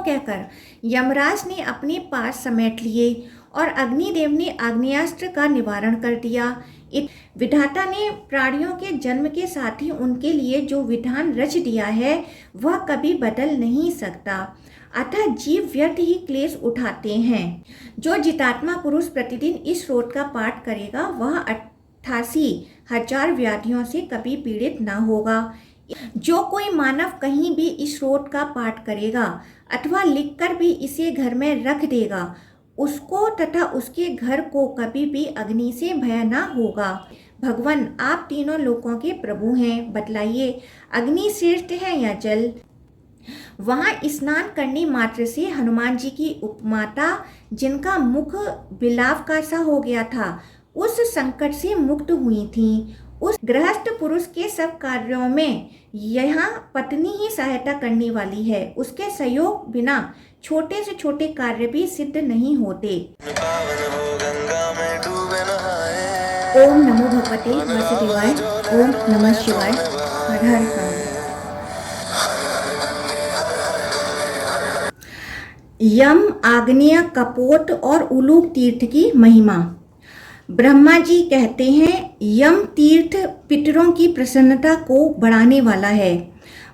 कहकर यमराज ने अपने पास समेट लिए और अग्निदेव ने आग्नेयास्त्र का निवारण कर दिया। विधाता ने प्राणियों के जन्म के साथ ही उनके लिए जो विधान रच दिया है वह कभी बदल नहीं सकता, अतः जीव व्यर्थ ही क्लेश उठाते हैं। जो जितात्मा पुरुष प्रतिदिन इस श्लोक का पाठ करेगा वह 88,000 व्याधियों से कभी पीड़ित न होगा। जो कोई मानव कहीं भी इस श्लोक का पाठ करेगा अथवा लिखकर भी इसे घर में रख देगा, उसको तथा उसके घर को कभी भी अग्नि से भय न होगा। भगवान, आप तीनों लोकों के प्रभु हैं, बतलाइए अग्नि श्रेष्ठ है या जल? वहां स्नान करने मात्र से हनुमान जी की उपमाता, जिनका मुख बिलाव का सा हो गया था, उस संकट से मुक्त हुई थी। उस गृहस्थ पुरुष के सब कार्यों में यहाँ पत्नी ही सहायता करने वाली है। उसके सहयोग बिना छोटे से छोटे कार्य भी सिद्ध नहीं होते। ओम नमो भगवते वासुदेवाय। ओम नमः शिवाय। हर हर महादेव। यम, आग्नेय, कपोत और उलूक तीर्थ की महिमा। ब्रह्मा जी कहते हैं यम तीर्थ पितरों की प्रसन्नता को बढ़ाने वाला है।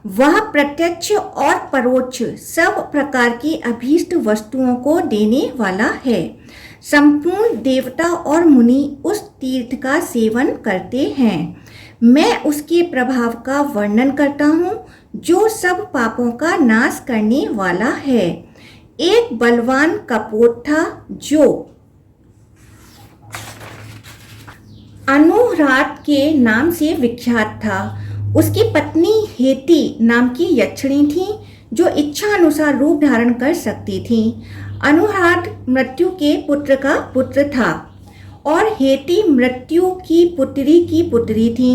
वह प्रत्यक्ष और परोक्ष सब प्रकार की अभीष्ट वस्तुओं को देने वाला है। संपूर्ण देवता और मुनि उस तीर्थ का सेवन करते हैं। मैं उसके प्रभाव का वर्णन करता हूँ जो सब पापों का नाश करने वाला है। एक बलवान कपोत था जो अनुरात के नाम से विख्यात था। उसकी पत्नी हेती नाम की यक्षिणी थी जो इच्छा अनुसार रूप धारण कर सकती थी। अनुरात मृत्यु के पुत्र का पुत्र था और हेती मृत्यु की पुत्री थी।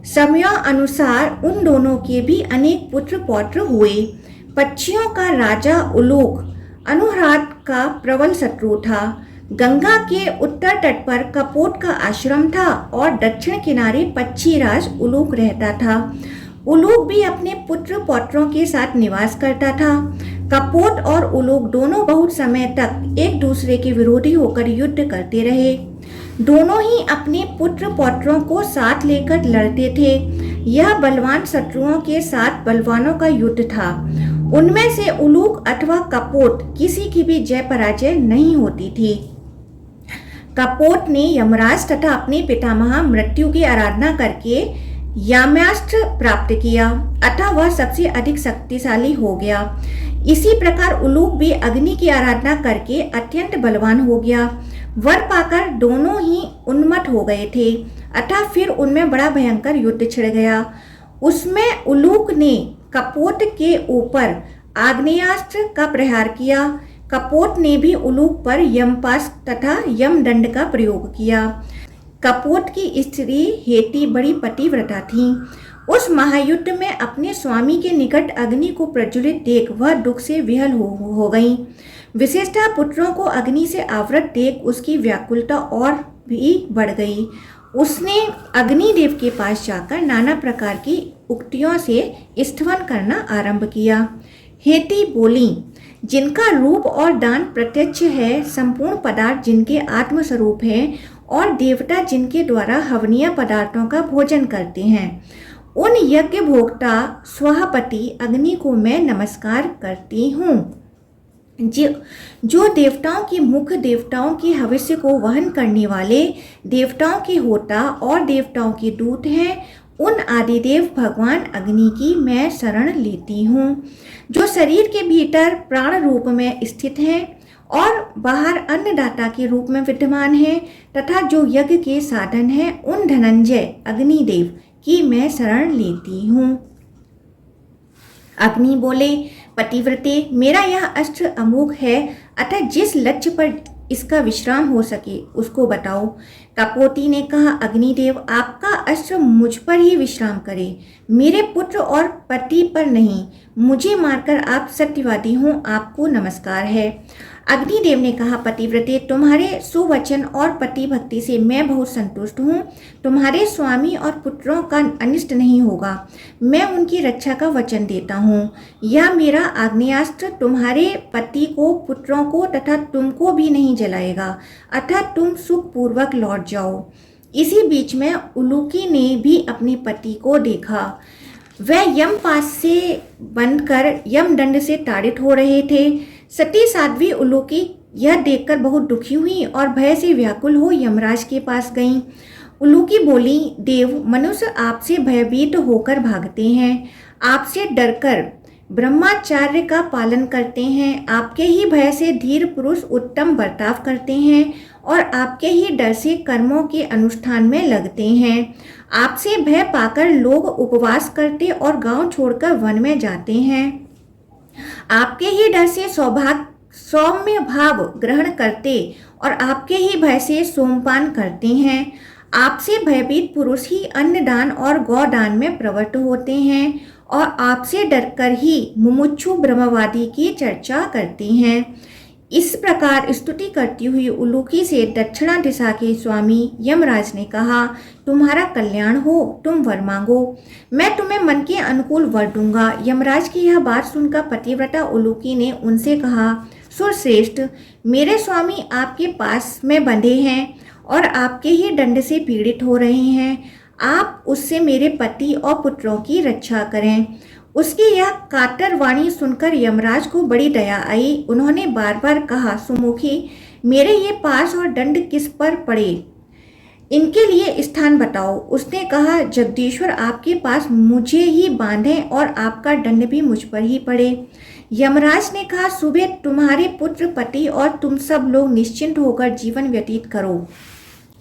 समयानुसार उन दोनों के भी अनेक पुत्र पौत्र हुए। पक्षियों का राजा उलूक अनुरात का प्रबल शत्रु था। गंगा के उत्तर तट पर कपोत का आश्रम था और दक्षिण किनारे पक्षीराज उलूक रहता था। उलूक भी अपने पुत्र पौत्रों के साथ निवास करता था। कपोत और उलूक दोनों बहुत समय तक एक दूसरे के विरोधी होकर युद्ध करते रहे। दोनों ही अपने पुत्र पौत्रों को साथ लेकर लड़ते थे। यह बलवान शत्रुओं के साथ बलवानों का युद्ध था। उनमें से उलूक अथवा कपोत किसी की भी जय पराजय नहीं होती थी। कपोत ने यमराज तथा अपने पितामह मृत्यु की आराधना करके याम्यास्त्र प्राप्त किया, अतः वह सबसे अधिक शक्तिशाली हो गया। इसी प्रकार उलूक भी अग्नि की आराधना करके अत्यंत बलवान हो गया। वर पाकर दोनों ही उन्मत्त हो गए थे, अतः फिर उनमें बड़ा भयंकर युद्ध छिड़ गया। उसमें उलूक ने कपोत के ऊपर आग्नेयास्त्र का प्रहार किया। कपोत ने भी उलूक पर यमपाश तथा यमदंड का प्रयोग किया। कपोत की स्त्री हेती बड़ी पतिव्रता थी। उस महायुद्ध में अपने स्वामी के निकट अग्नि को प्रज्वलित देख वह दुख से विहल हो गई। विशेषतः पुत्रों को अग्नि से आवृत देख उसकी व्याकुलता और भी बढ़ गई। उसने अग्निदेव के पास जाकर नाना प्रकार की उक्तियों से स्तवन करना आरंभ किया। हेती बोली, जिनका रूप और दान प्रत्यक्ष है, संपूर्ण पदार्थ जिनके आत्मस्वरूप हैं और देवता जिनके द्वारा हवनीय पदार्थों का भोजन करते हैं, उन यज्ञ भोक्ता स्वहपति अग्नि को मैं नमस्कार करती हूँ। जो देवताओं के मुख देवताओं के भविष्य को वहन करने वाले, देवताओं के होता और देवताओं के दूत हैं, उन आदिदेव भगवान अग्नि की मैं शरण लेती हूँ। जो शरीर के भीतर प्राण रूप में स्थित हैं और बाहर अन्नदाता के रूप में विद्यमान है तथा जो यज्ञ के साधन हैं, उन धनंजय अग्निदेव की मैं शरण लेती हूँ। अग्नि बोले, पतिव्रते, मेरा यह अस्त्र अमोघ है, अतः जिस लक्ष्य पर इसका विश्राम हो सके उसको बताओ। कपोती ने कहा, अग्निदेव, आपका अस्त्र मुझ पर ही विश्राम करे, मेरे पुत्र और पति पर नहीं। मुझे मारकर आप सत्यवादी हों, आपको नमस्कार है। अग्निदेव ने कहा, पतिव्रते, तुम्हारे सुवचन और पति भक्ति से मैं बहुत संतुष्ट हूँ। तुम्हारे स्वामी और पुत्रों का अनिष्ट नहीं होगा। मैं उनकी रक्षा का वचन देता हूँ। यह मेरा आग्नेयास्त्र तुम्हारे पति को, पुत्रों को तथा तुमको भी नहीं जलाएगा, अतः तुम सुखपूर्वक लौट जाओ। इसी बीच में उलूकी ने भी अपने पति को देखा। वह यमपास से बनकर यमदंड से ताड़ित हो रहे थे। सती साध्वी उलूकी यह देखकर बहुत दुखी हुई और भय से व्याकुल हो यमराज के पास गईं। उलूकी बोली, देव, मनुष्य आपसे भयभीत होकर भागते हैं, आपसे डरकर ब्रह्मचार्य का पालन करते हैं, आपके ही भय से धीर पुरुष उत्तम बर्ताव करते हैं और आपके ही डर से कर्मों के अनुष्ठान में लगते हैं। आपसे भय पाकर लोग उपवास करते और गांव छोड़कर वन में जाते हैं। आपके ही डर से सौम्य भाव ग्रहण करते और आपके ही भय से सोमपान करते हैं। आपसे भयभीत पुरुष ही अन्नदान और गौदान में प्रवृत्त होते हैं और आपसे डरकर ही मुमुक्षु ब्रह्मवादी की चर्चा करते हैं। इस प्रकार स्तुति करती हुई उलूकी से दक्षिणा दिशा के स्वामी यमराज ने कहा, तुम्हारा कल्याण हो, तुम वर मांगो, मैं तुम्हें मन के अनुकूल वर दूंगा। यमराज की यह बात सुनकर पतिव्रता उलूकी ने उनसे कहा, सुरश्रेष्ठ, मेरे स्वामी आपके पास में बंधे हैं और आपके ही दंड से पीड़ित हो रहे हैं। आप उससे मेरे पति और पुत्रों की रक्षा करें। उसकी यह कातर वाणी सुनकर यमराज को बड़ी दया आई। उन्होंने बार बार कहा, सुमुखी, मेरे ये पास और दंड किस पर पड़े, इनके लिए स्थान बताओ। उसने कहा, जगदीश्वर, आपके पास मुझे ही बांधें और आपका दंड भी मुझ पर ही पड़े। यमराज ने कहा, सुबह तुम्हारे पुत्र, पति और तुम सब लोग निश्चिंत होकर जीवन व्यतीत करो।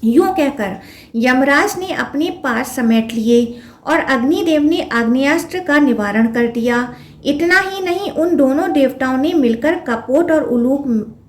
यूं कहकर यमराज ने अपने पास समेट लिए और अग्निदेव ने आग्नेयास्त्र का निवारण कर दिया। इतना ही नहीं, उन दोनों देवताओं ने मिलकर कपोट और उलूक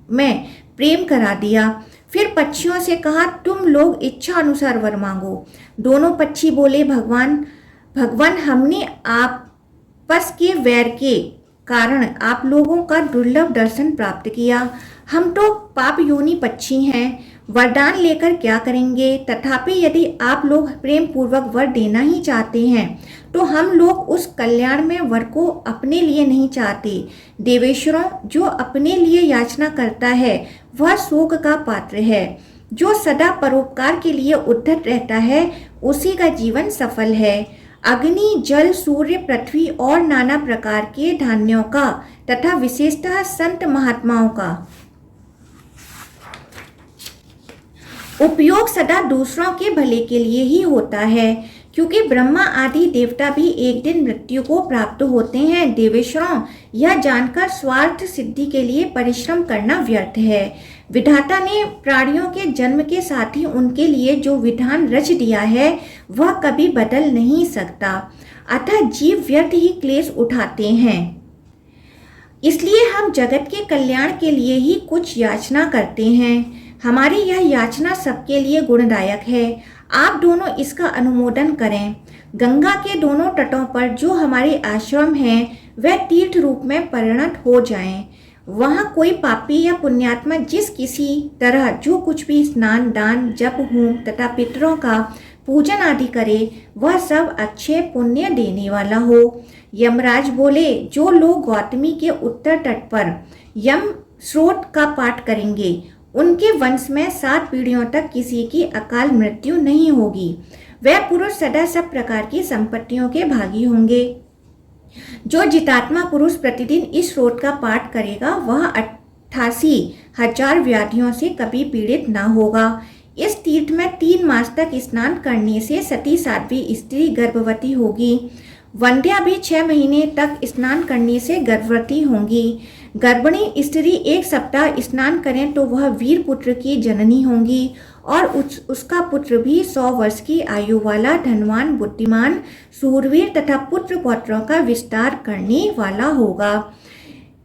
में प्रेम करा दिया। फिर पक्षियों से कहा, तुम लोग इच्छा अनुसार वर मांगो। दोनों पक्षी बोले, भगवान, हमने आपस के वैर के कारण आप लोगों का दुर्लभ दर्शन प्राप्त किया। हम तो पाप योनि पक्षी हैं, वरदान लेकर क्या करेंगे? तथापि यदि आप लोग प्रेम पूर्वक वर देना ही चाहते हैं तो हम लोग उस कल्याण में वर को अपने लिए नहीं चाहते। देवेश्वरों, जो अपने लिए याचना करता है वह शोक का पात्र है। जो सदा परोपकार के लिए उद्धत रहता है उसी का जीवन सफल है। अग्नि, जल, सूर्य, पृथ्वी और नाना प्रकार के धान्यों का तथा विशेषतः संत महात्माओं का उपयोग सदा दूसरों के भले के लिए ही होता है, क्योंकि ब्रह्मा आदि देवता भी एक दिन मृत्यु को प्राप्त होते हैं। देवेश्वरों, यह जानकर स्वार्थ सिद्धि के लिए परिश्रम करना व्यर्थ है। विधाता ने प्राणियों के जन्म के साथ ही उनके लिए जो विधान रच दिया है वह कभी बदल नहीं सकता, अतः जीव व्यर्थ ही क्लेश उठाते हैं। इसलिए हम जगत के कल्याण के लिए ही कुछ याचना करते हैं। हमारी यह याचना सबके लिए गुणदायक है। आप दोनों इसका अनुमोदन करें। गंगा के दोनों तटों पर जो हमारे आश्रम हैं वह तीर्थ रूप में परिणत हो जाएं। वहाँ कोई पापी या पुण्यात्मा जिस किसी तरह जो कुछ भी स्नान, दान, जप, होम तथा पितरों का पूजन आदि करे वह सब अक्षय पुण्य देने वाला हो। यमराज बोले, जो लोग गौतमी के उत्तर तट पर यम स्रोत का पाठ करेंगे उनके वंश में 7 पीढ़ियों तक किसी की अकाल मृत्यु नहीं होगी। वह पुरुष सदा सब प्रकार की संपत्तियों के भागी होंगे। जो जितात्मा पुरुष प्रतिदिन इस स्रोत का पाठ करेगा वह 88,000 व्याधियों से कभी पीड़ित न होगा। इस तीर्थ में 3 मास तक स्नान करने से सती साध्वी स्त्री गर्भवती होगी। वंध्या भी 6 महीने तक स्नान करने से गर्भवती होंगी। गर्भिणी स्त्री 1 सप्ताह स्नान करें तो वह वीर पुत्र की जननी होंगी और उसका पुत्र भी 100 वर्ष की आयु वाला, धनवान, बुद्धिमान, सूरवीर तथा पुत्र पौत्रों का विस्तार करने वाला होगा।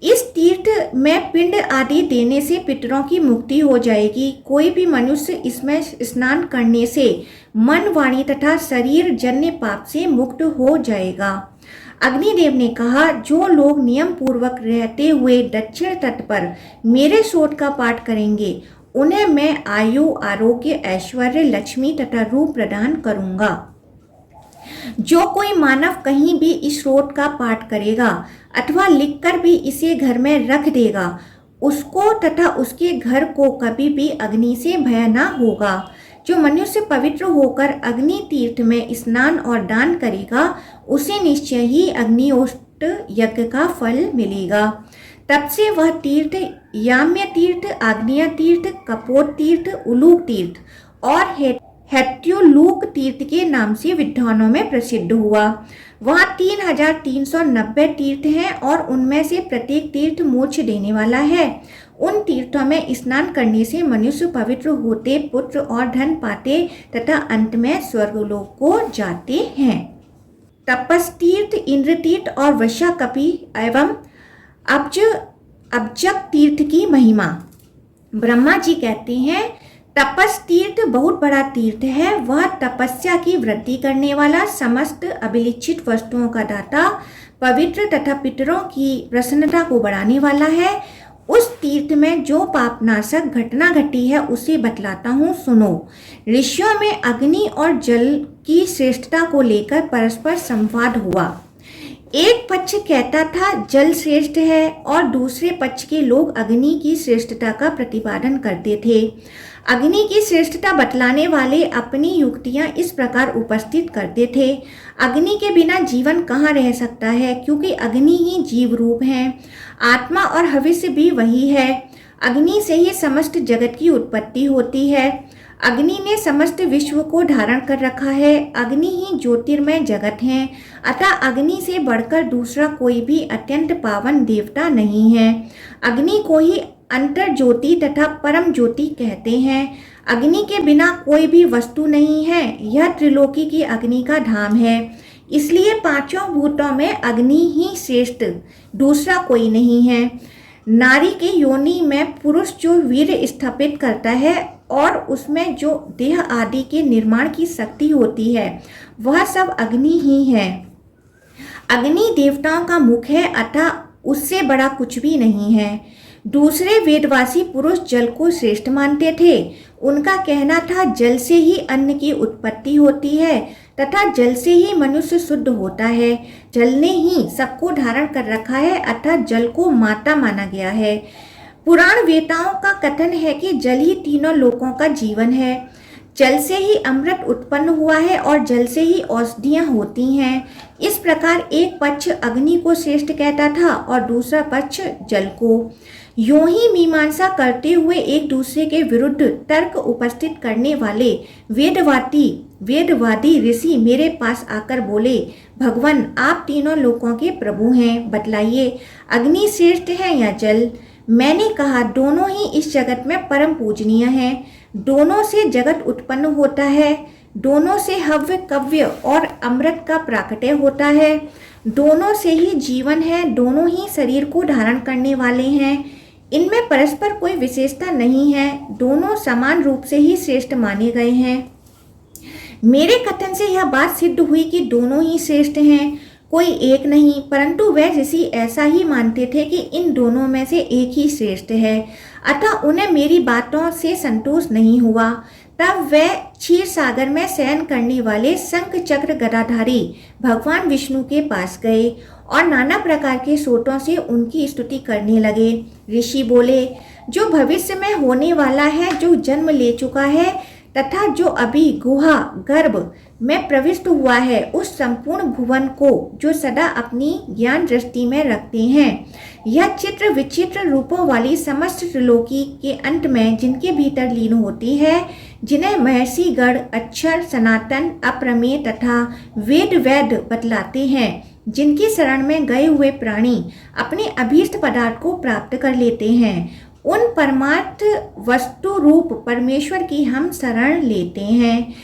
इस तीर्थ में पिंड आदि देने से पितरों की मुक्ति हो जाएगी। कोई भी मनुष्य इसमें स्नान करने से मन, वाणी तथा शरीर जन्य पाप से मुक्त हो जाएगा। अग्निदेव ने कहा, जो लोग नियम पूर्वक रहते हुए दक्षिण तट पर मेरे स्तोत्र का पाठ करेंगे उन्हें मैं आयु, आरोग्य, ऐश्वर्य, लक्ष्मी तथा रूप प्रदान करूंगा। जो कोई मानव कहीं भी इस स्तोत्र का पाठ करेगा अथवा लिखकर भी इसे घर में रख देगा, उसको तथा उसके घर को कभी भी अग्नि से भय न होगा। जो मनुष्य पवित्र होकर अग्नि तीर्थ में स्नान और दान करेगा उसे निश्चय ही अग्निहोत्र यज्ञ का फल मिलेगा। तब से वह तीर्थ याम्य तीर्थ, आग्नेय तीर्थ, कपोत तीर्थ, उलूक तीर्थ और हेट्योलूक तीर्थ के नाम से विद्वानों में प्रसिद्ध हुआ। वहाँ 3390 तीर्थ हैं और उनमें से प्रत्येक तीर्थ मोक्ष देने वाला है। उन तीर्थों में स्नान करने से मनुष्य पवित्र होते, पुत्र और धन पाते तथा अंत में स्वर्गलोक को जाते हैं। तपस तीर्थ, इंद्र तीर्थ और वृषा कपि एवं अब्जक तीर्थ की महिमा। ब्रह्मा जी कहते हैं, तपस तीर्थ बहुत बड़ा तीर्थ है। वह तपस्या की वृद्धि करने वाला, समस्त अभिलिखित वस्तुओं का दाता, पवित्र तथा पितरों की प्रसन्नता को बढ़ाने वाला है। उस तीर्थ में जो पापनाशक घटना घटी है उसे बतलाता हूँ, सुनो। ऋषियों में अग्नि और जल की श्रेष्ठता को लेकर परस्पर संवाद हुआ। एक पक्ष कहता था जल श्रेष्ठ है और दूसरे पक्ष के लोग अग्नि की श्रेष्ठता का प्रतिपादन करते थे। अग्नि की श्रेष्ठता बतलाने वाले अपनी युक्तियां इस प्रकार उपस्थित करते थे। अग्नि के बिना जीवन कहाँ रह सकता है, क्योंकि अग्नि ही जीव रूप है। आत्मा और भविष्य भी वही है। अग्नि से ही समस्त जगत की उत्पत्ति होती है। अग्नि ने समस्त विश्व को धारण कर रखा है। अग्नि ही ज्योतिर्मय जगत है। अतः अग्नि से बढ़कर दूसरा कोई भी अत्यंत पावन देवता नहीं है। अग्नि को ही अंतर ज्योति तथा परम ज्योति कहते हैं। अग्नि के बिना कोई भी वस्तु नहीं है। यह त्रिलोकी की अग्नि का धाम है। इसलिए पांचों भूतों में अग्नि ही श्रेष्ठ, दूसरा कोई नहीं है। नारी के योनि में पुरुष जो वीर स्थापित करता है और उसमें जो देह आदि के निर्माण की शक्ति होती है वह सब अग्नि ही है। अग्नि देवताओं का मुख है, अतः उससे बड़ा कुछ भी नहीं है। दूसरे वेदवासी पुरुष जल को श्रेष्ठ मानते थे। उनका कहना था जल से ही अन्न की उत्पत्ति होती है तथा जल से ही मनुष्य शुद्ध होता है। जल ने ही सबको धारण कर रखा है, अतः जल को माता माना गया है। पुराण वेताओं का कथन है कि जल ही तीनों लोकों का जीवन है। जल से ही अमृत उत्पन्न हुआ है और जल से ही औषधियाँ होती हैं। इस प्रकार एक पक्ष अग्नि को श्रेष्ठ कहता था और दूसरा पक्ष जल को। यूं ही मीमांसा करते हुए एक दूसरे के विरुद्ध तर्क उपस्थित करने वाले वेदवादी ऋषि मेरे पास आकर बोले, भगवान आप तीनों लोकों के प्रभु हैं, बतलाइए अग्नि श्रेष्ठ है या जल। मैंने कहा दोनों ही इस जगत में परम पूजनीय हैं। दोनों से जगत उत्पन्न होता है। दोनों से हव्य, कव्य और अमृत का प्राकट्य होता है। दोनों से ही जीवन है। दोनों ही शरीर को धारण करने वाले हैं। इनमें परस्पर कोई विशेषता नहीं है। दोनों समान रूप से ही श्रेष्ठ माने गए हैं। मेरे कथन से यह बात सिद्ध हुई कि दोनों ही श्रेष्ठ हैं, कोई एक नहीं। परंतु वह ऋषि ऐसा ही मानते थे कि इन दोनों में से एक ही श्रेष्ठ है। अतः उन्हें मेरी बातों से संतोष नहीं हुआ। तब वह क्षीर सागर में शयन करने वाले शंख चक्र गदाधारी भगवान विष्णु के पास गए और नाना प्रकार के स्रोतों से उनकी स्तुति करने लगे। ऋषि बोले, जो भविष्य में होने वाला है, जो जन्म ले चुका है तथा जो अभी गुहा गर्भ में प्रविष्ट हुआ है, उस संपूर्ण भुवन को जो सदा अपनी ज्ञान दृष्टि में रखते हैं, यह चित्र विचित्र रूपों वाली समस्त त्रिलोकी के अंत में जिनके भीतर लीन होती है, जिन्हें महर्षि गण अक्षर, सनातन, अप्रमेय तथा वेद वैद बतलाते हैं, जिनकी शरण में गए हुए प्राणी अपने अभीष्ट पदार्थ को प्राप्त कर लेते हैं, उन परमार्थ वस्तु रूप परमेश्वर की हम शरण लेते हैं।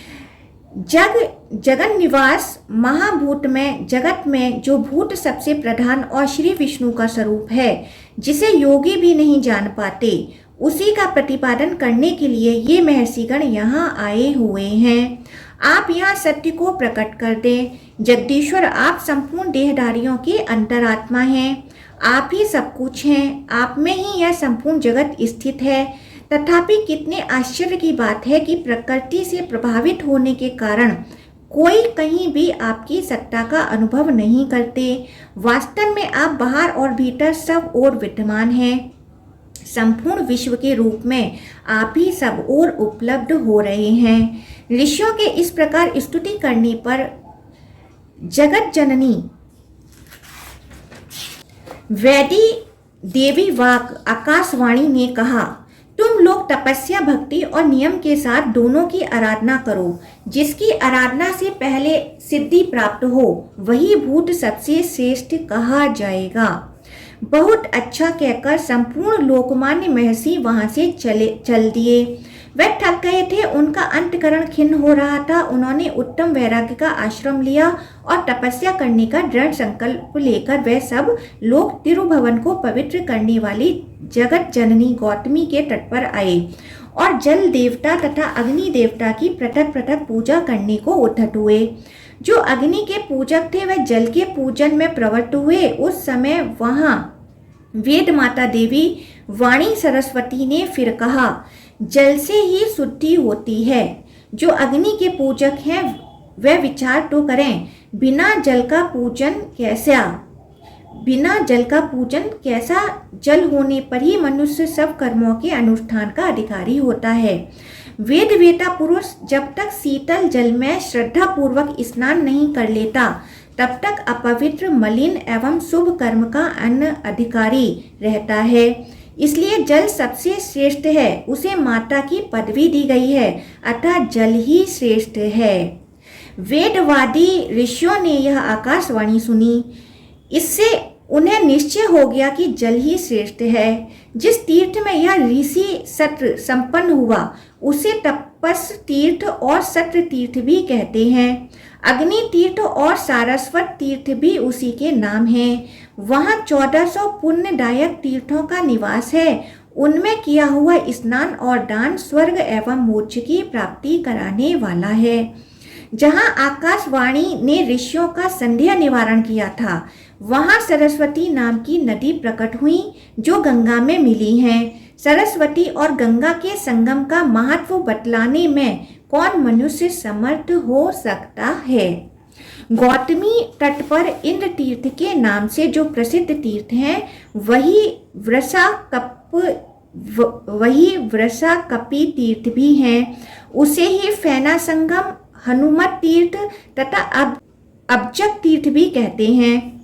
जगन निवास महाभूत में जगत में जो भूत सबसे प्रधान और श्री विष्णु का स्वरूप है, जिसे योगी भी नहीं जान पाते, उसी का प्रतिपादन करने के लिए ये महर्षिगण यहाँ आए हुए हैं। आप यहाँ सत्य को प्रकट कर दें। जगदीश्वर, आप संपूर्ण देहधारियों के अंतरात्मा हैं। आप ही सब कुछ हैं। आप में ही यह संपूर्ण जगत स्थित है। तथापि कितने आश्चर्य की बात है कि प्रकृति से प्रभावित होने के कारण कोई कहीं भी आपकी सत्ता का अनुभव नहीं करते। वास्तव में आप बाहर और भीतर सब ओर विद्यमान हैं। संपूर्ण विश्व के रूप में आप ही सब ओर उपलब्ध हो रहे हैं। ऋषियों के इस प्रकार स्तुति करने पर जगत जननी वैदी देवी वाक आकाशवाणी ने कहा, तुम लोग तपस्या, भक्ति और नियम के साथ दोनों की आराधना करो। जिसकी आराधना से पहले सिद्धि प्राप्त हो वही भूत सबसे श्रेष्ठ कहा जाएगा। बहुत अच्छा कहकर संपूर्ण लोकमान्य महर्षि वहां से चल दिए। वे थक गए थे, उनका अंतकरण खिन्न हो रहा था। उन्होंने उत्तम वैराग्य का आश्रम लिया और तपस्या करने का दृढ़ संकल्प लेकर वे सब लोग तिरुभवन को पवित्र करने वाली जगत जननी गौतमी के तट पर आए और जल देवता तथा अग्नि देवता की पृथक पृथक पूजा करने को उद्धत हुए। जो अग्नि के पूजक थे वे जल के पूजन में प्रवृत्त हुए। उस समय वहां वेद माता देवी वाणी सरस्वती ने फिर कहा, जल से ही शुद्धि होती है। जो अग्नि के पूजक हैं वे विचार तो करें, बिना जल का पूजन कैसा? जल होने पर ही मनुष्य सब कर्मों के अनुष्ठान का अधिकारी होता है। वेद वेता पुरुष जब तक शीतल जल में श्रद्धा पूर्वक स्नान नहीं कर लेता तब तक अपवित्र, मलिन एवं शुभ कर्म का अनअधिकारी रहता है। इसलिए जल सबसे श्रेष्ठ है। उसे माता की पदवी दी गई है, अतः जल ही श्रेष्ठ है। वेदवादी ऋषियों ने यह आकाशवाणी सुनी। इससे उन्हें निश्चय हो गया कि जल ही श्रेष्ठ है। जिस तीर्थ में यह ऋषि सत्र संपन्न हुआ उसे तपस तीर्थ और सत्र तीर्थ भी कहते हैं। अग्नि तीर्थ और सारस्वत तीर्थ भी उसी के नाम हैं। वहाँ 1400 पुण्यदायक तीर्थों का निवास है। उनमें किया हुआ स्नान और दान स्वर्ग एवं मोक्ष की प्राप्ति कराने वाला है। जहाँ आकाशवाणी ने ऋषियों का संदेह निवारण किया था वहाँ सरस्वती नाम की नदी प्रकट हुई जो गंगा में मिली है। सरस्वती और गंगा के संगम का महत्व बतलाने में कौन मनुष्य समर्थ हो सकता है। गौतमी तट पर इंद्र तीर्थ के नाम से जो प्रसिद्ध तीर्थ हैं वही वृषा कपि तीर्थ भी हैं। उसे ही फैना संगम, हनुमत तीर्थ तथा अब्जक तीर्थ भी कहते हैं।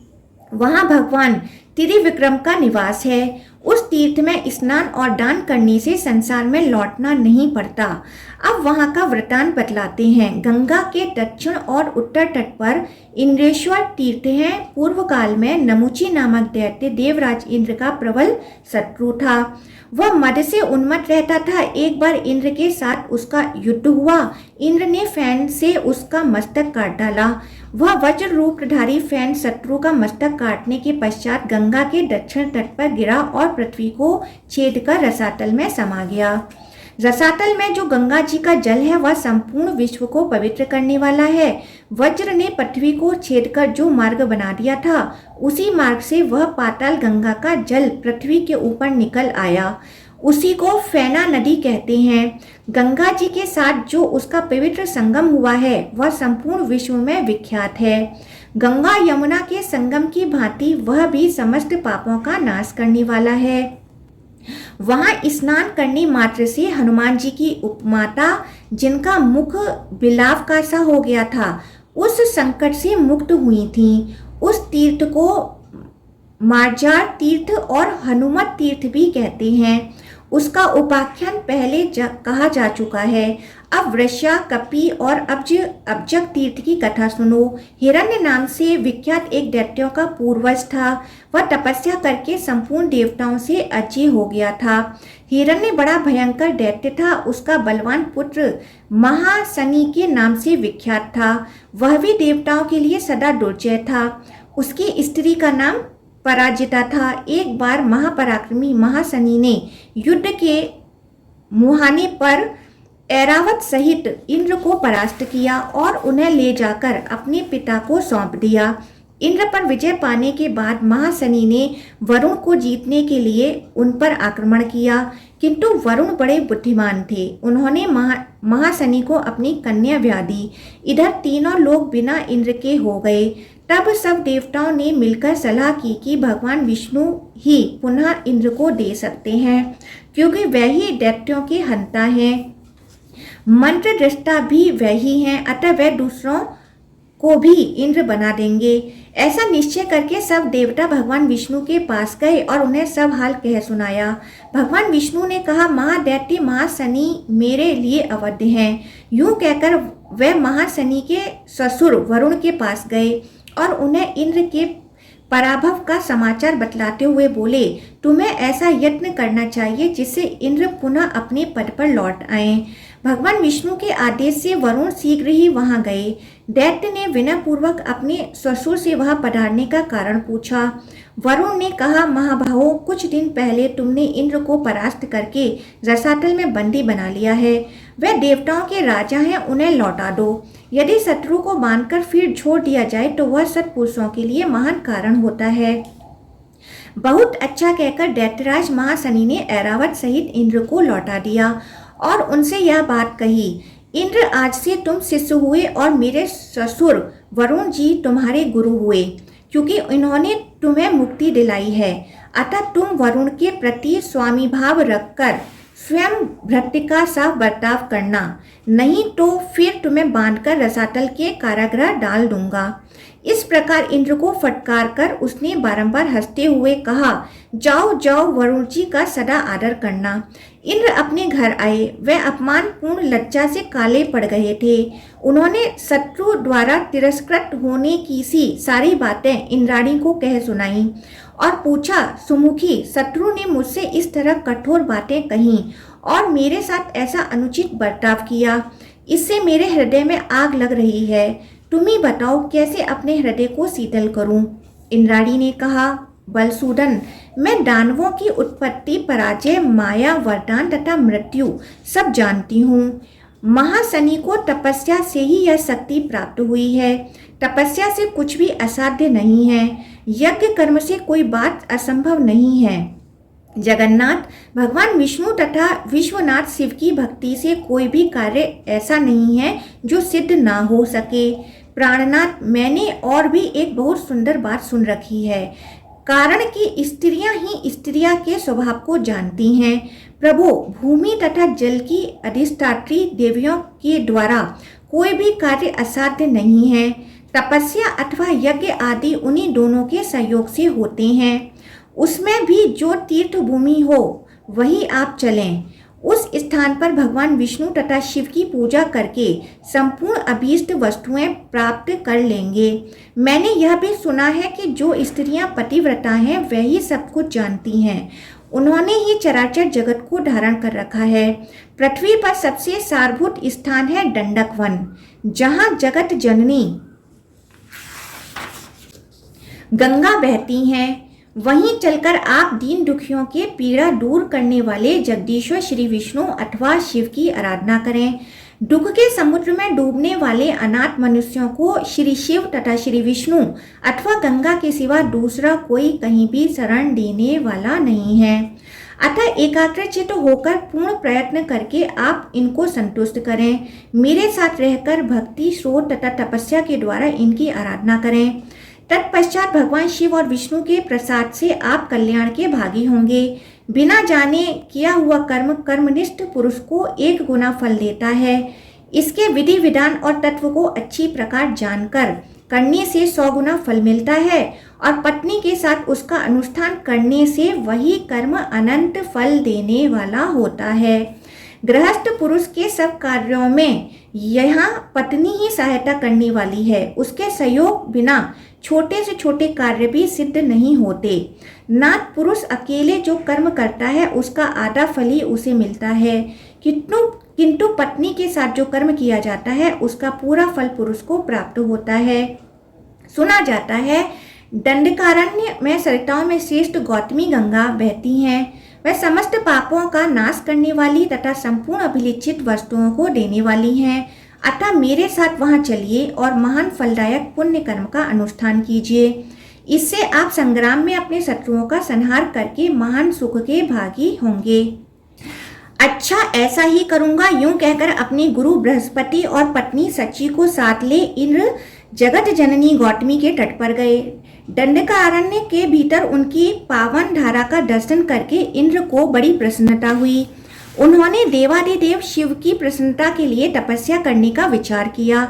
वहाँ भगवान त्रिविक्रम का निवास है। उस तीर्थ में स्नान और दान करने से संसार में लौटना नहीं पड़ता। अब वहाँ का वृतांत बतलाते हैं। गंगा के दक्षिण और उत्तर तट पर इंद्रेश्वर तीर्थ है। पूर्व काल में नमुची नामक दैत्य देवराज इंद्र का प्रबल शत्रु था। वह मद से उन्मत्त रहता था। एक बार इंद्र के साथ उसका युद्ध हुआ। इंद्र ने फैन से उसका मस्तक काट डाला। वह वज्र रूपधारी फैन शत्रु का मस्तक काटने के पश्चात गंगा के दक्षिण तट पर गिरा और पृथ्वी को छेद कर रसातल में समा गया। रसातल में जो गंगा जी का जल है वह संपूर्ण विश्व को पवित्र करने वाला है। वज्र ने पृथ्वी को छेद कर जो मार्ग बना दिया था उसी मार्ग से वह पाताल गंगा का जल पृथ्वी के ऊपर निकल आया। उसी को फैना नदी कहते हैं। गंगा जी के साथ जो उसका पवित्र संगम हुआ है वह संपूर्ण विश्व में विख्यात है। गंगा यमुना के संगम की भांति वह भी समस्त पापों का नाश करने वाला है। वहां स्नान करने मात्र से हनुमान जी की उपमाता जिनका मुख बिलाव का सा हो गया था उस संकट से मुक्त हुई थीं। उस तीर्थ को मार्जार तीर्थ और हनुमत तीर्थ भी कहते हैं। उसका उपाख्यान पहले कहा जा चुका है। अब वृषा, कपि और अब्जक तीर्थ की कथा सुनो। हिरण्य नाम से विख्यात एक दैत्यों का पूर्वज था। वह तपस्या करके संपूर्ण देवताओं से अजय हो गया था। हिरण्य बड़ा भयंकर दैत्य था। उसका बलवान पुत्र महाशनि के नाम से विख्यात था। वह भी देवताओं के लिए सदा दुर्जय था। उसकी स्त्री का नाम पराजिता था। एक बार महापराक्रमी महाशनि ने युद्ध के मुहाने पर ऐरावत सहित इंद्र को परास्त किया और उन्हें ले जाकर अपने पिता को सौंप दिया। इंद्र पर विजय पाने के बाद महाशनि ने वरुण को जीतने के लिए उन पर आक्रमण किया, किंतु वरुण बड़े बुद्धिमान थे। उन्होंने महाशनि को अपनी कन्या ब्याह दी। इधर तीनों लोग बिना इंद्र के हो गए। तब सब देवताओं ने मिलकर सलाह की कि भगवान विष्णु ही पुनः इंद्र को दे सकते हैं, क्योंकि वह ही दैत्यों के हंता हैं, मंत्र दृष्टा भी वही हैं, अतः वह दूसरों को भी इंद्र बना देंगे। ऐसा निश्चय करके सब देवता भगवान विष्णु के पास गए और उन्हें सब हाल कह सुनाया। भगवान विष्णु ने कहा, महादैत्य महाशनि मेरे लिए अवध्य हैं। यूं कहकर वे महाशनि के ससुर वरुण के पास गए और उन्हें इंद्र के पराभव का समाचार बतलाते हुए बोले, तुम्हें ऐसा यत्न करना चाहिए जिससे इंद्र पुनः अपने पद पर लौट आए। भगवान विष्णु के आदेश से वरुण शीघ्र ही वहां गए। दैत्य ने विनय पूर्वक अपने ससुर से वहां पधारने का कारण पूछा। वरुण ने कहा, महाभाहो, कुछ दिन पहले तुमने इंद्र को परास्त करके रसातल में बंदी बना लिया है। वे देवताओं के राजा हैं, उन्हें लौटा दो। यदि शत्रु को मानकर फिर छोड़ दिया जाए तो वह सत्पुरुषों के लिए महान कारण होता है। बहुत अच्छा कहकर दैत्यराज महाशनि ने ऐरावत सहित इंद्र को लौटा दिया और उनसे यह बात कही, इंद्र, आज से तुम शिष्य हुए और मेरे ससुर वरुण जी तुम्हारे गुरु हुए, क्योंकि इन्होंने तुम्हें मुक्ति दिलाई है। अतः तुम वरुण के प्रति स्वामी भाव रखकर स्वयं भृत्तिका सा बर्ताव करना, नहीं तो फिर तुम्हें बांधकर रसातल के कारागृह डाल दूंगा। इस प्रकार इंद्र को फटकार कर उसने बारंबार हंसते हुए कहा, जाओ जाओ, वरुण जी का सदा आदर करना। इंद्र अपने घर आए। वह अपमानपूर्ण लज्जा से काले पड़ गए थे। उन्होंने शत्रु द्वारा तिरस्कृत होने की सी सारी बातें इंद्राणी को कह सुनाई और पूछा, सुमुखी, शत्रु ने मुझसे इस तरह कठोर बातें कहीं और मेरे साथ ऐसा अनुचित बर्ताव किया, इससे मेरे हृदय में आग लग रही है। तुम ही बताओ कैसे अपने हृदय को शीतल करूं। इंद्राणी ने कहा, बलसूदन, मैं दानवों की उत्पत्ति, पराजय, माया, वरदान तथा मृत्यु सब जानती हूँ। महाशनि को तपस्या से ही यह शक्ति प्राप्त हुई है। तपस्या से कुछ भी असाध्य नहीं है। यज्ञ कर्म से कोई बात असंभव नहीं है। जगन्नाथ, भगवान विष्णु तथा विश्वनाथ शिव की भक्ति से कोई भी कार्य ऐसा नहीं है जो सिद्ध ना हो सके। प्राणनाथ, मैंने और भी एक बहुत सुंदर बात सुन रखी है, कारण कि स्त्रियां ही स्त्रियां के स्वभाव को जानती हैं। प्रभु, भूमि तथा जल की अधिष्ठात्री देवियों के द्वारा कोई भी कार्य असाध्य नहीं है। तपस्या अथवा यज्ञ आदि उन्हीं दोनों के सहयोग से होते हैं। उसमें भी जो तीर्थ भूमि हो वही आप चलें। उस स्थान पर भगवान विष्णु तथा शिव की पूजा करके संपूर्ण अभीष्ट वस्तुएं प्राप्त कर लेंगे। मैंने यह भी सुना है कि जो स्त्रियां पतिव्रता हैं वही सब कुछ जानती हैं। उन्होंने ही चराचर जगत को धारण कर रखा है। पृथ्वी पर सबसे सारभूत स्थान है दंडक वन, जहाँ जगत जननी गंगा बहती हैं। वहीं चलकर आप दीन दुखियों के पीड़ा दूर करने वाले जगदीश्वर श्री विष्णु अथवा शिव की आराधना करें। दुख के समुद्र में डूबने वाले अनाथ मनुष्यों को श्री शिव तथा श्री विष्णु अथवा गंगा के सिवा दूसरा कोई कहीं भी शरण देने वाला नहीं है। अतः एकाग्रचित्त होकर पूर्ण प्रयत्न करके आप इनको संतुष्ट करें। मेरे साथ रहकर भक्ति, श्रोत तथा तपस्या के द्वारा इनकी आराधना करें। तत्पश्चात भगवान शिव और विष्णु के प्रसाद से आप कल्याण के भागी होंगे। बिना जाने किया हुआ कर्म कर्मनिष्ठ पुरुष को 1 गुना फल देता है। इसके विधि विधान और तत्व को अच्छी प्रकार जानकर करने से 100 गुना फल मिलता है और पत्नी के साथ उसका अनुष्ठान करने से वही कर्म अनंत फल देने वाला होता है। गृहस्थ पुरुष के सब कार्यों में यहाँ पत्नी ही सहायता करने वाली है। उसके सहयोग बिना छोटे से छोटे कार्य भी सिद्ध नहीं होते। नाथ पुरुष अकेले जो कर्म करता है उसका आधा फल ही उसे मिलता है, किंतु पत्नी के साथ जो कर्म किया जाता है उसका पूरा फल पुरुष को प्राप्त होता है। सुना जाता है दंडकारण्य में सरिताओं में श्रेष्ठ गौतमी गंगा बहती हैं। वह समस्त पापों का नाश करने वाली तथा संपूर्ण अभिलिखित वस्तुओं को देने वाली हैं। अतः मेरे साथ वहां चलिए और महान फलदायक पुण्य कर्म का अनुष्ठान कीजिए। इससे आप संग्राम में अपने शत्रुओं का संहार करके महान सुख के भागी होंगे। अच्छा, ऐसा ही करूंगा। यूं कहकर अपने गुरु बृहस्पति और पत्नी सची को साथ ले इंद्र जगत जननी गौतमी के तट पर गए। दंडकारण्य के भीतर उनकी पावन धारा का दर्शन करके इंद्र को बड़ी प्रसन्नता हुई। उन्होंने देवादिदेव शिव की प्रसन्नता के लिए तपस्या करने का विचार किया।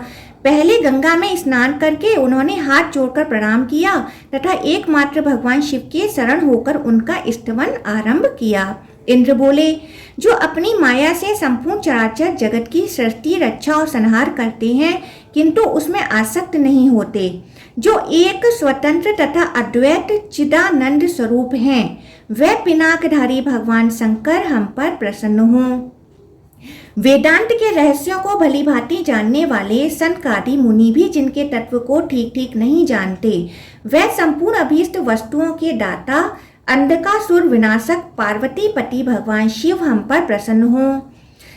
पहले गंगा में स्नान करके उन्होंने हाथ जोड़कर प्रणाम किया तथा एकमात्र भगवान शिव के शरण होकर उनका स्तवन आरंभ किया। इंद्र बोले, जो अपनी माया से संपूर्ण चराचर जगत की सृष्टि, रक्षा और संहार करते हैं किंतु उसमें आसक्त नहीं होते, जो एक स्वतंत्र तथा अद्वैत चिदानंद स्वरूप हैं, वह पिनाकधारी भगवान शंकर हम पर प्रसन्न हों। वेदांत के रहस्यों को भली भांति जानने वाले सनकादि मुनि भी जिनके तत्व को ठीक ठीक नहीं जानते, वह संपूर्ण अभीष्ट वस्तुओं के दाता अंधकासुर विनाशक पार्वतीपति भगवान शिव हम पर प्रसन्न हों।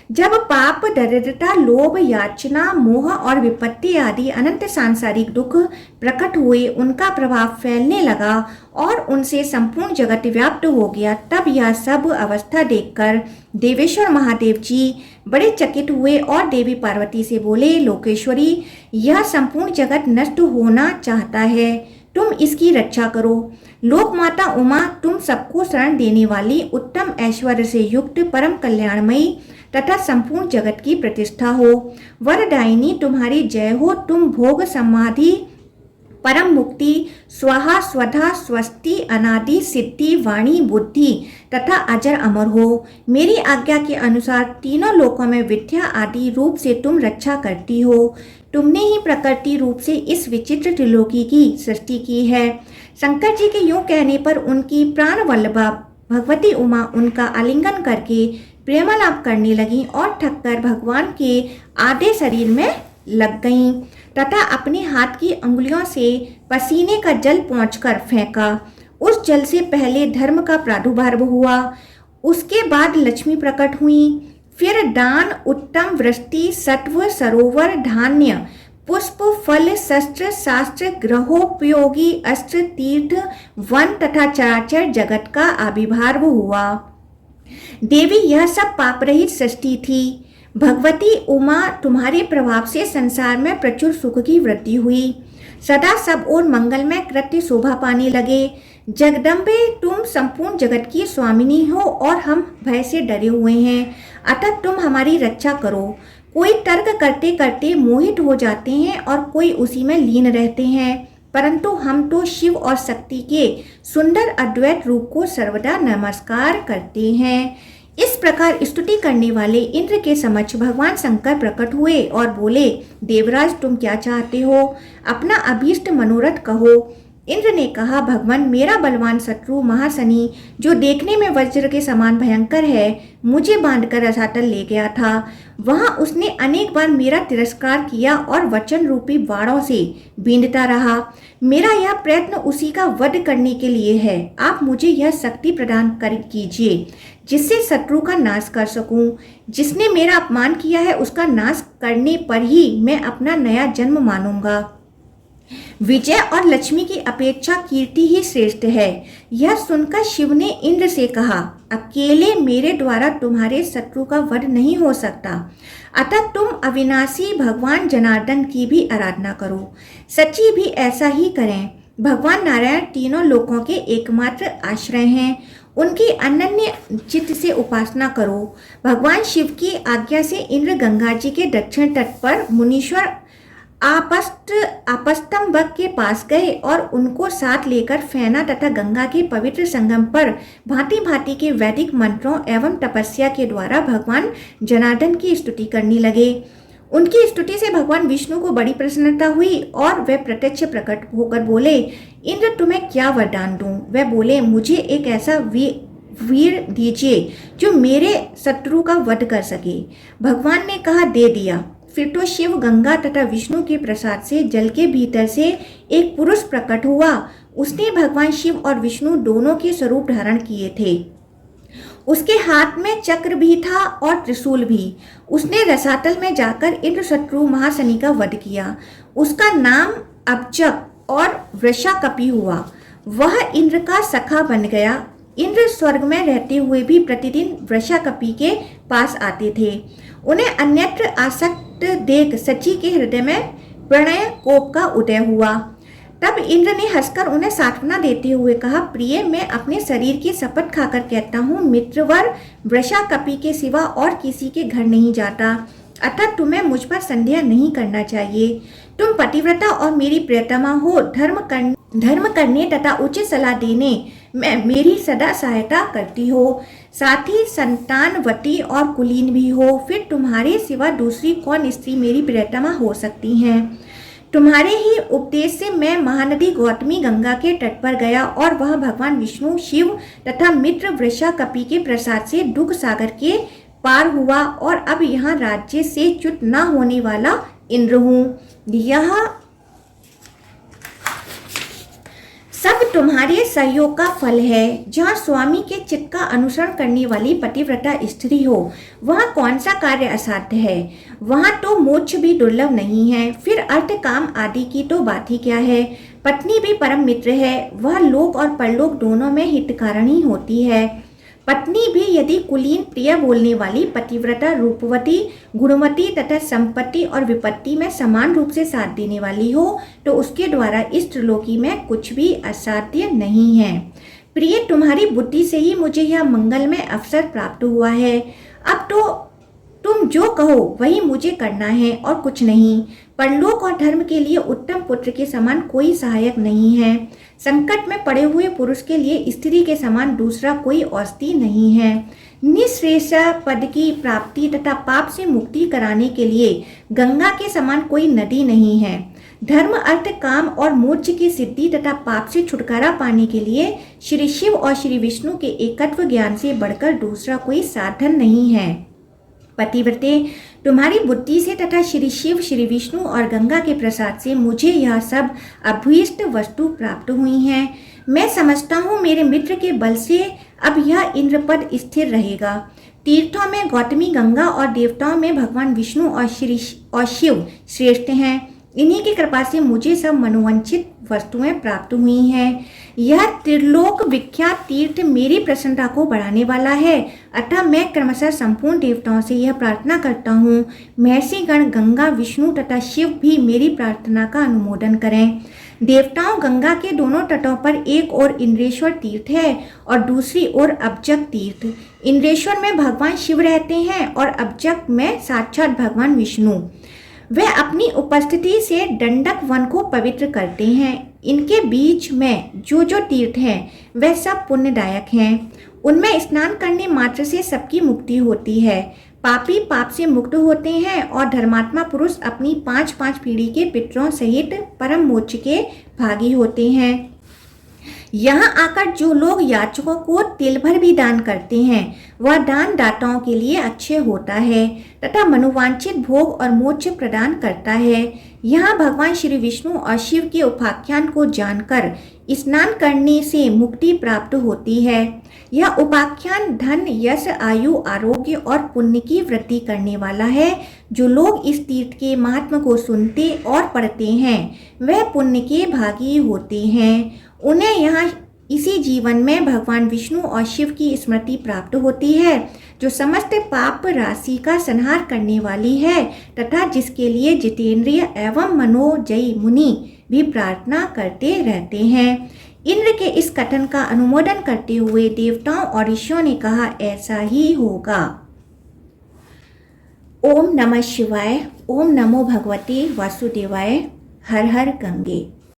जब पाप, दरिद्रता, लोभ, याचना, मोह और विपत्ति आदि अनंत सांसारिक दुख प्रकट हुए, उनका प्रभाव फैलने लगा और उनसे संपूर्ण जगत व्याप्त हो गया, तब यह सब अवस्था देखकर देवेश्वर महादेव जी बड़े चकित हुए और देवी पार्वती से बोले, लोकेश्वरी, यह संपूर्ण जगत नष्ट होना चाहता है, तुम इसकी रक्षा करो। लोक माता उमा, तुम सबको शरण देने वाली, उत्तम ऐश्वर्य से युक्त, परम कल्याणमयी तथा संपूर्ण जगत की प्रतिष्ठा हो। वरदायिनी, तुम्हारी जय हो। तुम भोग, समाधि, परम मुक्ति, स्वाहा, स्वधा, स्वस्ति, अनादि, सिद्धि, वाणी, बुद्धि तथा अजर अमर हो। मेरी आज्ञा के अनुसार तीनों लोकों में विद्या आदि रूप से तुम रक्षा करती हो। तुमने ही प्रकृति रूप से इस विचित्र त्रिलोकी की सृष्टि की है। शंकर जी के यूं कहने पर उनकी प्राण वल्लभा भगवती उमा उनका आलिंगन करके प्रेमालाप करने लगी और थककर भगवान के आधे शरीर में लग गईं तथा अपने हाथ की अंगुलियों से पसीने का जल पोंछकर फेंका। उस जल से पहले धर्म का प्रादुर्भाव हुआ, उसके बाद लक्ष्मी प्रकट हुई, फिर दान, उत्तम वृष्टि, सत्व, सरोवर, धान्य, पुष्प, फल, शस्त्र, शास्त्र, ग्रहोपयोगी अस्त्र, तीर्थ, वन तथा चराचर जगत का आविर्भाव हुआ। देवी, यह सब पाप रहित सृष्टि थी। भगवती उमा, तुम्हारे प्रभाव से संसार में प्रचुर सुख की वृद्धि हुई। सदा सब और मंगलमय कृत्य शोभा पाने लगे। जगदम्बे, तुम संपूर्ण जगत की स्वामिनी हो और हम भय से डरे हुए हैं, अतः तुम हमारी रक्षा करो। कोई तर्क करते करते मोहित हो जाते हैं और कोई उसी में लीन रहते हैं, परंतु हम तो शिव और शक्ति के सुंदर अद्वैत रूप को सर्वदा नमस्कार करते हैं। इस प्रकार स्तुति करने वाले इंद्र के समक्ष भगवान शंकर प्रकट हुए और बोले, देवराज, तुम क्या चाहते हो? अपना अभीष्ट मनोरथ कहो। इंद्र ने कहा, भगवान, मेरा बलवान शत्रु महाशनि, जो देखने में वज्र के समान भयंकर है, मुझे बांधकर रसातल ले गया था। वहां उसने अनेक बार मेरा तिरस्कार किया और वचन रूपी बाणों से बींधता रहा। मेरा यह प्रयत्न उसी का वध करने के लिए है। आप मुझे यह शक्ति प्रदान कर कीजिए जिससे शत्रु का नाश कर सकूं। जिसने मेरा अपमान किया है उसका नाश करने पर ही मैं अपना नया जन्म मानूंगा। विजय और लक्ष्मी की अपेक्षा कीर्ति ही श्रेष्ठ है। यह सुनकर शिव ने इंद्र से कहा, अकेले मेरे द्वारा तुम्हारे शत्रु का वध नहीं हो सकता, अतः तुम अविनाशी भगवान जनार्दन की भी आराधना करो। सची भी ऐसा ही करें। भगवान नारायण तीनों लोकों के एकमात्र आश्रय हैं। उनकी अनन्य चित्त से उपासना करो। भगवान शिव की आज्ञा से इंद्र गंगा जी के दक्षिण तट पर मुनीश्वर आपस्तंबक के पास गए और उनको साथ लेकर फेना तथा गंगा के पवित्र संगम पर भांति भांति के वैदिक मंत्रों एवं तपस्या के द्वारा भगवान जनार्दन की स्तुति करने लगे। उनकी स्तुति से भगवान विष्णु को बड़ी प्रसन्नता हुई और वे प्रत्यक्ष प्रकट होकर बोले, इंद्र, तुम्हें क्या वरदान दूं? वे बोले, मुझे एक ऐसा वीर दीजिए जो मेरे शत्रु का वध कर सके। भगवान ने कहा, दे दिया। फिर तो शिव, गंगा तथा विष्णु के प्रसाद से जल के भीतर से एक पुरुष प्रकट हुआ। उसने भगवान शिव और विष्णु दोनों के स्वरूप धारण किए थे। उसके हाथ में चक्र भी था और त्रिशूल भी। उसने रसातल में जाकर इंद्र शत्रु महाशनि का वध किया। उसका नाम अब्जक और वृषाकपि हुआ। वह इंद्र का सखा बन गया। इंद्र स्वर्ग में रहते हुए भी प्रतिदिन वृषाकपि के पास आते थे। उन्हें अन्यत्र आसक्त देख सची के हृदय में प्रणय कोप का उदय हुआ। तब इंद्र ने हंसकर उन्हें सांत्वना देते हुए कहा, प्रिय, मैं अपने शरीर की शपथ खाकर कहता हूँ, मित्रवर वृषाकपि के सिवा और किसी के घर नहीं जाता, अतः तुम्हें मुझ पर संदेह नहीं करना चाहिए। तुम पतिव्रता और मेरी प्रियतमा हो। धर्म करने तथा उचित सलाह देने में मेरी सदा सहायता करती हो, साथ ही संतानवती और कुलीन भी हो। फिर तुम्हारे सिवा दूसरी कौन स्त्री मेरी प्रियतमा हो सकती हैं? तुम्हारे ही उपदेश से मैं महानदी गौतमी गंगा के तट पर गया और वह भगवान विष्णु, शिव तथा मित्र वृषाकपि के प्रसाद से दुख सागर के पार हुआ और अब यहाँ राज्य से च्युत न होने वाला इंद्र हूँ। यह सब तुम्हारे सहयोग का फल है। जहाँ स्वामी के चित्त का अनुसरण करने वाली पतिव्रता स्त्री हो, वहाँ कौन सा कार्य असाध्य है? वहाँ तो मोक्ष भी दुर्लभ नहीं है। फिर अर्थ काम आदि की तो बात ही क्या है। पत्नी भी परम मित्र है। वह लोक और परलोक दोनों में हितकारिणी होती है। पत्नी भी यदि कुलीन, प्रिय बोलने वाली, पतिव्रता, रूपवती, गुणवती तथा संपत्ति और विपत्ति में समान रूप से साथ देने वाली हो, तो उसके द्वारा इस त्रिलोकी में कुछ भी असाध्य नहीं है। प्रिय, तुम्हारी बुद्धि से ही मुझे यह मंगलमय अवसर प्राप्त हुआ है। अब तो तुम जो कहो वही मुझे करना है और कुछ नहीं। परलोक और धर्म के लिए उत्तम पुत्र के समान कोई सहायक नहीं है। संकट में पड़े हुए पुरुष के लिए स्त्री के समान दूसरा कोई औषधि नहीं है। निःश्रेयस पद की प्राप्ति तथा पाप से मुक्ति कराने के लिए गंगा के समान कोई नदी नहीं है। धर्म, अर्थ, काम और मोक्ष की सिद्धि तथा पाप से छुटकारा पाने के लिए श्री शिव और श्री विष्णु के एकत्व ज्ञान से बढ़कर दूसरा कोई साधन नहीं है। पतिव्रते, तुम्हारी बुद्धि से तथा श्री शिव, श्री विष्णु और गंगा के प्रसाद से मुझे यह सब अभीष्ट वस्तु प्राप्त हुई हैं। मैं समझता हूँ मेरे मित्र के बल से अब यह इंद्रपद स्थिर रहेगा। तीर्थों में गौतमी गंगा और देवताओं में भगवान विष्णु और शिव श्रेष्ठ हैं। इन्हीं की कृपा से मुझे सब मनोवांछित वस्तुएं प्राप्त हुई हैं। यह त्रिलोक विख्यात तीर्थ मेरी प्रसन्नता को बढ़ाने वाला है, अतः मैं क्रमशः संपूर्ण देवताओं से यह प्रार्थना करता हूँ, महर्षि गण गंगा, विष्णु तथा शिव भी मेरी प्रार्थना का अनुमोदन करें। देवताओं, गंगा के दोनों तटों पर एक ओर इंद्रेश्वर तीर्थ है और दूसरी ओर अब्जक तीर्थ। इंद्रेश्वर में भगवान शिव रहते हैं और अब्जक में साक्षात भगवान विष्णु। वे अपनी उपस्थिति से दंडक वन को पवित्र करते हैं। इनके बीच में जो तीर्थ हैं वह सब पुण्यदायक हैं। उनमें स्नान करने मात्र से सबकी मुक्ति होती है। पापी पाप से मुक्त होते हैं और धर्मात्मा पुरुष अपनी 5-5 पीढ़ी के पितरों सहित परम मोक्ष के भागी होते हैं। यहाँ आकर जो लोग याचकों को तिल भर भी दान करते हैं, वह दान दाताओं के लिए अक्षय होता है तथा मनोवांछित भोग और मोक्ष प्रदान करता है। यहाँ भगवान श्री विष्णु और शिव के उपाख्यान को जानकर स्नान करने से मुक्ति प्राप्त होती है। यह उपाख्यान धन, यश, आयु, आरोग्य और पुण्य की वृद्धि करने वाला है। जो लोग इस तीर्थ के महात्मा को सुनते और पढ़ते हैं, वह पुण्य के भागी होते हैं। उन्हें यहाँ इसी जीवन में भगवान विष्णु और शिव की स्मृति प्राप्त होती है, जो समस्त पाप राशि का संहार करने वाली है तथा जिसके लिए जितेंद्रिय एवं मनोजयी मुनि भी प्रार्थना करते रहते हैं। इंद्र के इस कथन का अनुमोदन करते हुए देवताओं और ऋषियों ने कहा, ऐसा ही होगा। ओम नमः शिवाय। ओम नमो भगवते वासुदेवाय। हर हर गंगे।